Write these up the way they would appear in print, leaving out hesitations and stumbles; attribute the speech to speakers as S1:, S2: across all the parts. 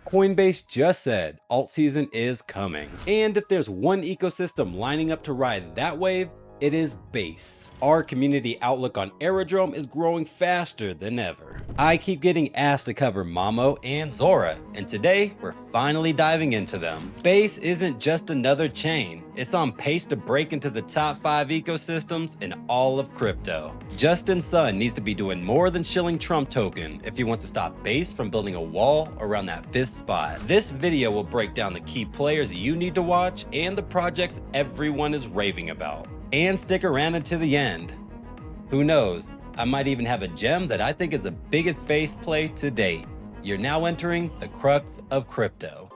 S1: Coinbase just said alt season is coming. And if there's one ecosystem lining up to ride that wave, it is Base. Our community outlook on Aerodrome is growing faster than ever. I keep getting asked to cover Mamo and Zora, and today we're finally diving into them. Base isn't just another chain, it's on pace to break into the top 5 ecosystems in all of crypto. Justin Sun needs to be doing more than shilling Trump token if he wants to stop Base from building a wall around that 5th spot. This video will break down the key players you need to watch and the projects everyone is raving about. And stick around until the end. Who knows, I might even have a gem that I think is the biggest Base play to date. You're now entering the crux of crypto.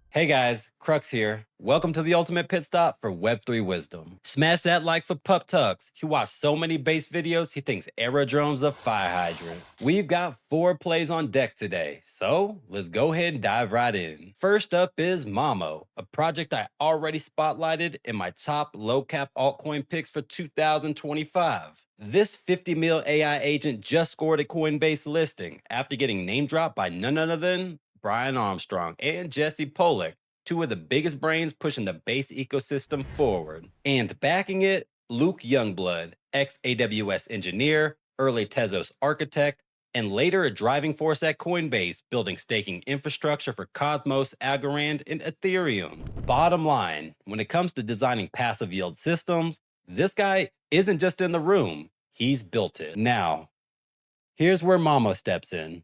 S1: Hey guys, Crux here. Welcome to the ultimate pit stop for Web3 wisdom. Smash that like for Pup Tux. He watched so many Base videos, he thinks Aerodrome's a fire hydrant. We've got 4 plays on deck today, so let's go ahead and dive right in. First up is Mamo, a project I already spotlighted in my top low-cap altcoin picks for 2025. This 50 mil AI agent just scored a Coinbase listing after getting name dropped by none other than Brian Armstrong and Jesse Pollack, 2 of the biggest brains pushing the Base ecosystem forward. And backing it, Luke Youngblood, ex-AWS engineer, early Tezos architect, and later a driving force at Coinbase, building staking infrastructure for Cosmos, Algorand, and Ethereum. Bottom line, when it comes to designing passive yield systems, this guy isn't just in the room, he's built it. Now, here's where Mamo steps in.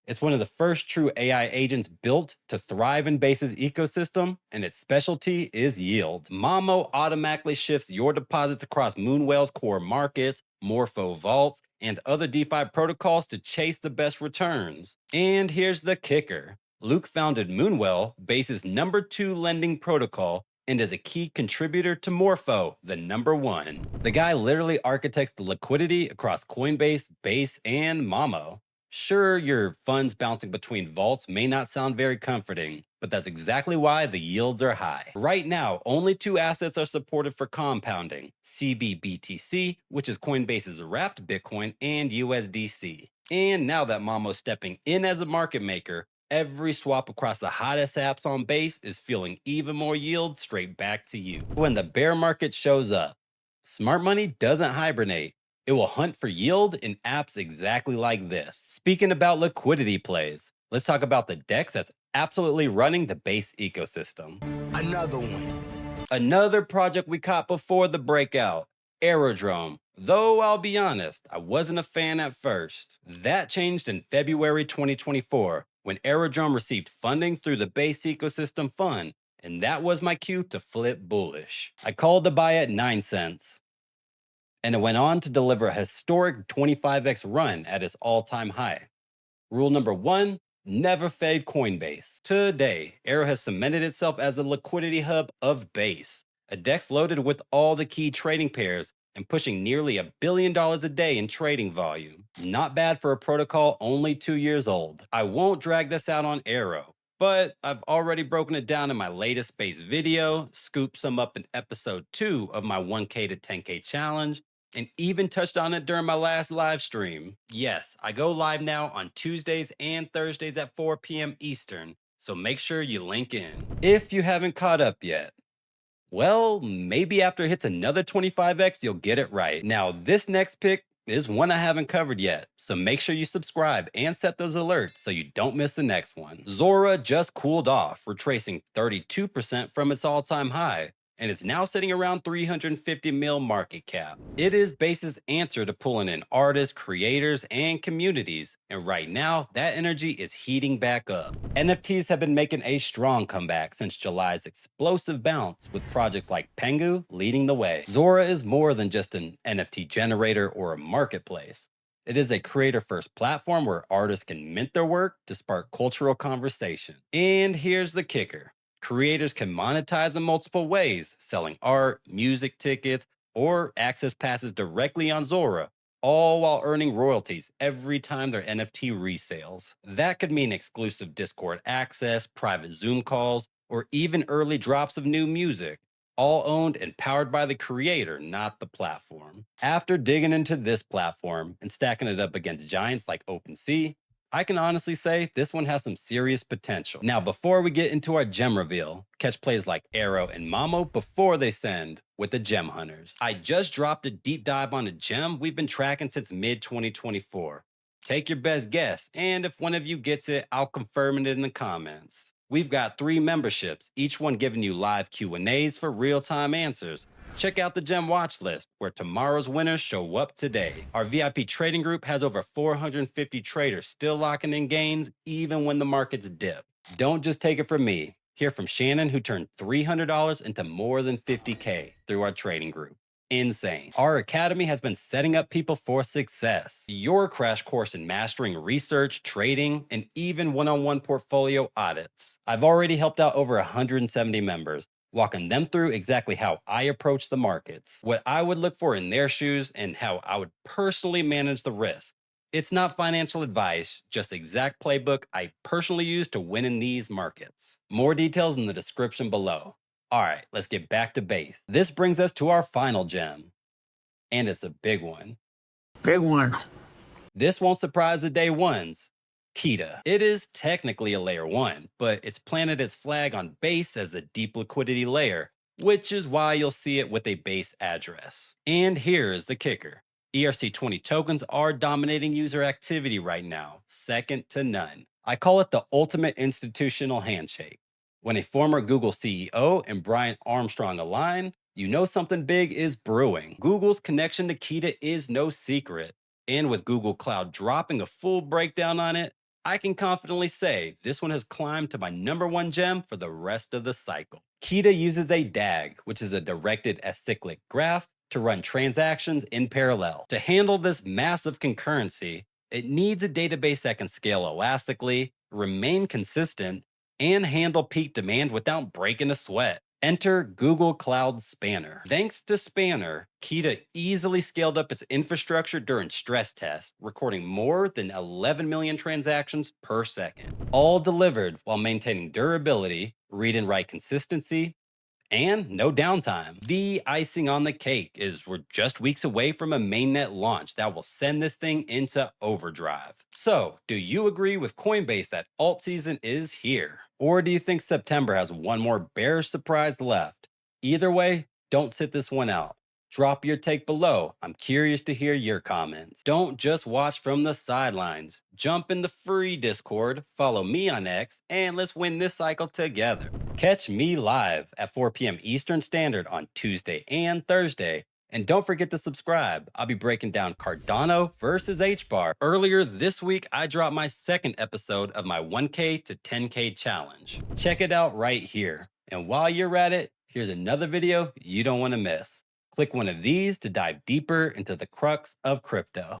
S1: It's one of the first true AI agents built to thrive in Base's ecosystem, and its specialty is yield. Mamo automatically shifts your deposits across Moonwell's core markets, Morpho vaults, and other DeFi protocols to chase the best returns. And here's the kicker. Luke founded Moonwell, Base's #2 lending protocol, and is a key contributor to Morpho, the #1. The guy literally architects the liquidity across Coinbase, Base, and Mamo. Sure, your funds bouncing between vaults may not sound very comforting, but that's exactly why the yields are high. Right now, only 2 assets are supported for compounding: CBBTC, which is Coinbase's wrapped Bitcoin, and USDC. And now that Mamo's stepping in as a market maker, every swap across the hottest apps on Base is feeling even more yield straight back to you. When the bear market shows up, smart money doesn't hibernate. It will hunt for yield in apps exactly like this. Speaking about liquidity plays, let's talk about the DEX that's absolutely running the Base ecosystem.
S2: Another one.
S1: Another project we caught before the breakout, Aerodrome. Though I'll be honest, I wasn't a fan at first. That changed in February 2024 when Aerodrome received funding through the Base Ecosystem Fund, and that was my cue to flip bullish. I called to buy at 9 cents. And it went on to deliver a historic 25x run at its all-time high. Rule number 1, never fade Coinbase. Today, Aero has cemented itself as a liquidity hub of Base, a DEX loaded with all the key trading pairs and pushing nearly $1 billion a day in trading volume. Not bad for a protocol only 2 years old. I won't drag this out on Aero, but I've already broken it down in my latest Base video, scooped some up in episode 2 of my 1K to 10K challenge, and even touched on it during my last live stream. Yes, I go live now on Tuesdays and Thursdays at 4 p.m. Eastern, so make sure you link in. If you haven't caught up yet, well, maybe after it hits another 25x, you'll get it right. Now, this next pick is one I haven't covered yet, so make sure you subscribe and set those alerts so you don't miss the next one. Zora just cooled off, retracing 32% from its all-time high, and it's now sitting around 350 mil market cap. It is Base's answer to pulling in artists, creators, and communities, and right now, that energy is heating back up. NFTs have been making a strong comeback since July's explosive bounce, with projects like Pengu leading the way. Zora is more than just an NFT generator or a marketplace. It is a creator-first platform where artists can mint their work to spark cultural conversation. And here's the kicker. Creators can monetize in multiple ways, selling art, music tickets, or access passes directly on Zora, all while earning royalties every time their NFT resales. That could mean exclusive Discord access, private Zoom calls, or even early drops of new music, all owned and powered by the creator, not the platform. After digging into this platform and stacking it up against giants like OpenSea, I can honestly say this one has some serious potential. Now, before we get into our gem reveal, catch plays like Arrow and Mamo before they send with the gem hunters. I just dropped a deep dive on a gem we've been tracking since mid 2024. Take your best guess, and if one of you gets it, I'll confirm it in the comments. We've got 3 memberships, each one giving you live Q&As for real-time answers. Check out the gem watch list, where tomorrow's winners show up today. Our VIP trading group has over 450 traders still locking in gains even when the markets dip. Don't just take it from me. Hear from Shannon, who turned $300 into more than 50K through our trading group. Insane. Our academy has been setting up people for success. Your crash course in mastering research, trading, and even one-on-one portfolio audits. I've already helped out over 170 members, walking them through exactly how I approach the markets, what I would look for in their shoes, and how I would personally manage the risk. It's not financial advice, just exact playbook I personally use to win in these markets. More details in the description below. All right, let's get back to base. This brings us to our final gem, and it's a big one.
S2: Big one.
S1: This won't surprise the day ones. Keeta. It is technically a layer 1, but it's planted its flag on base as a deep liquidity layer, which is why you'll see it with a base address. And here is the kicker. ERC20 tokens are dominating user activity right now, second to none. I call it the ultimate institutional handshake. When a former Google CEO and Brian Armstrong align, you know something big is brewing. Google's connection to Keeta is no secret. And with Google Cloud dropping a full breakdown on it, I can confidently say this one has climbed to my #1 gem for the rest of the cycle. Keeta uses a DAG, which is a directed acyclic graph, to run transactions in parallel. To handle this massive concurrency, it needs a database that can scale elastically, remain consistent, and handle peak demand without breaking a sweat. Enter Google Cloud Spanner. Thanks to Spanner, Keeta easily scaled up its infrastructure during stress tests, recording more than 11 million transactions per second. All delivered while maintaining durability, read and write consistency, and no downtime. The icing on the cake is we're just weeks away from a mainnet launch that will send this thing into overdrive. So, do you agree with Coinbase that alt season is here? Or do you think September has one more bearish surprise left? Either way, don't sit this one out. Drop your take below. I'm curious to hear your comments. Don't just watch from the sidelines. Jump in the free Discord, follow me on X, and let's win this cycle together. Catch me live at 4 p.m. Eastern Standard on Tuesday and Thursday. And don't forget to subscribe. I'll be breaking down Cardano versus HBAR. Earlier this week, I dropped my second episode of my 1K to 10K challenge. Check it out right here. And while you're at it, here's another video you don't want to miss. Click one of these to dive deeper into the crux of crypto.